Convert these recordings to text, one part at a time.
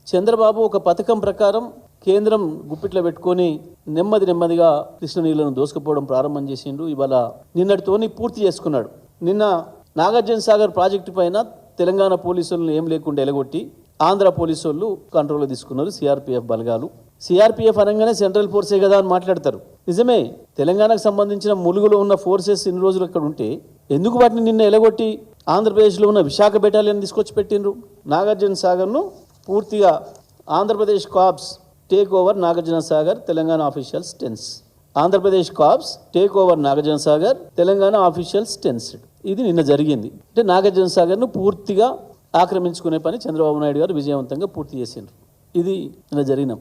చంద్రబాబు ఒక పథకం ప్రకారం కేంద్రం గుప్పిట్లో పెట్టుకొని నెమ్మదిగా కృష్ణ నీళ్లను దోసుకుపోవడం ప్రారంభం చేసిండు. ఇవాళ నిన్నటితోని పూర్తి చేసుకున్నాడు. నిన్న నాగార్జున సాగర్ ప్రాజెక్టు పైన తెలంగాణ పోలీసులను ఏం లేకుండా ఎలగొట్టి ఆంధ్ర పోలీసు వాళ్ళు కంట్రోల్లో తీసుకున్నారు. సిఆర్పిఎఫ్ బలగాలు. సిఆర్పిఎఫ్ అనగానే సెంట్రల్ ఫోర్సే కదా అని మాట్లాడతారు. నిజమే, తెలంగాణకు సంబంధించిన ములుగులో ఉన్న ఫోర్సెస్ ఇన్ని రోజులు అక్కడ ఉంటే ఎందుకు వాటిని నిన్న ఎలగొట్టి ఆంధ్రప్రదేశ్లో ఉన్న విశాఖ బెటాలియన్ తీసుకొచ్చి పెట్టిండ్రు? నాగార్జున సాగర్ను పూర్తిగా Andhra Pradesh cops take over Nagarjuna Sagar, Telangana officials tense. Andhra Pradesh cops take over Nagarjuna Sagar, Telangana officials tensed. ఇది నిన్న జరిగింది. అంటే నాగార్జున సాగర్ను పూర్తిగా ఆక్రమించుకునే పని చంద్రబాబు నాయుడు గారు విజయవంతంగా పూర్తి చేసిండ్రు. ఇది నిన్న జరిగిన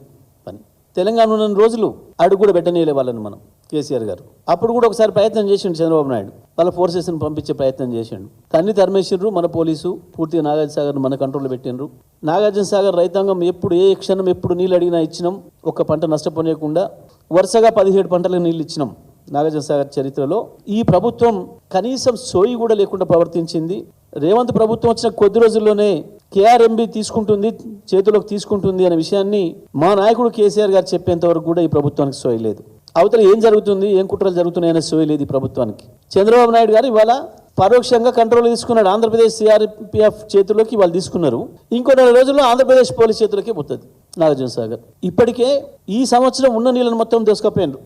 పని. తెలంగాణ ఉన్న రోజులు అడుగు కూడా పెట్టనీయలే వాళ్ళని మనం కేసీఆర్ గారు. అప్పుడు కూడా ఒకసారి ప్రయత్నం చేసిండు చంద్రబాబు నాయుడు, వాళ్ళ ఫోర్సెస్ని పంపించే ప్రయత్నం చేసిండు. తన్ని తరిమేసిండ్రు. మన పోలీసు పూర్తిగా నాగార్జున సాగర్ మన కంట్రోల్లో పెట్టిండ్రు. నాగార్జున సాగర్ రైతాంగం ఎప్పుడు ఏ క్షణం ఎప్పుడు నీళ్ళు అడిగినా ఇచ్చినాం. ఒక్క పంట నష్టపోనీయకుండా వరుసగా 17 పంటలకు నీళ్ళు ఇచ్చినాం. నాగార్జున సాగర్ చరిత్రలో ఈ ప్రభుత్వం కనీసం సోయి కూడా లేకుండా ప్రవర్తించింది. రేవంత్ ప్రభుత్వం వచ్చిన కొద్ది రోజుల్లోనే కేఆర్ఎంబి తీసుకుంటుంది, చేతిలోకి తీసుకుంటుంది అనే విషయాన్ని మా నాయకుడు కేసీఆర్ గారు చెప్పేంత వరకు కూడా ఈ ప్రభుత్వానికి సోయి లేదు. అవతల ఏం జరుగుతుంది, ఏం కుట్రలు జరుగుతున్నాయనే సోయి లేదు ఈ ప్రభుత్వానికి. చంద్రబాబు నాయుడు గారు ఇవాళ పరోక్షంగా కంట్రోల్ తీసుకున్నాడు. ఆంధ్రప్రదేశ్ సిఆర్పిఎఫ్ చేతుల్లోకి వాళ్ళు తీసుకున్నారు. ఇంకో 4 రోజుల్లో ఆంధ్రప్రదేశ్ పోలీస్ చేతులకే పోతుంది నాగార్జున సాగర్. ఇప్పటికే ఈ సంవత్సరం ఉన్న నీళ్ళను మొత్తం దోసుకపోయిండ్రు.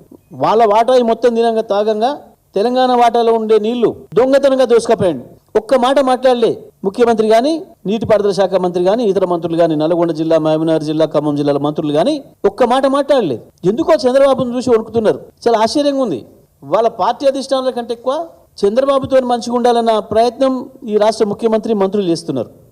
వాళ్ళ వాటా మొత్తం దినంగా తాగంగా తెలంగాణ వాటాలో ఉండే నీళ్లు దొంగతనంగా దోసుకపోయిండు. ఒక్క మాట మాట్లాడలే ముఖ్యమంత్రి కానీ, నీటిపారుదల శాఖ మంత్రి కానీ, ఇతర మంత్రులు కానీ, నల్గొండ జిల్లా, మహబూబ్నగర్ జిల్లా, ఖమ్మం జిల్లాల మంత్రులు కానీ ఒక్క మాట మాట్లాడలేదు. ఎందుకో చంద్రబాబును చూసి వణుకుతున్నారు. చాలా ఆశ్చర్యంగా ఉంది. వాళ్ళ పార్టీ అధిష్టానాల కంటే ఎక్కువ చంద్రబాబుతో మంచిగా ఉండాలన్న ప్రయత్నం ఈ రాష్ట్ర ముఖ్యమంత్రి, మంత్రులు చేస్తున్నారు.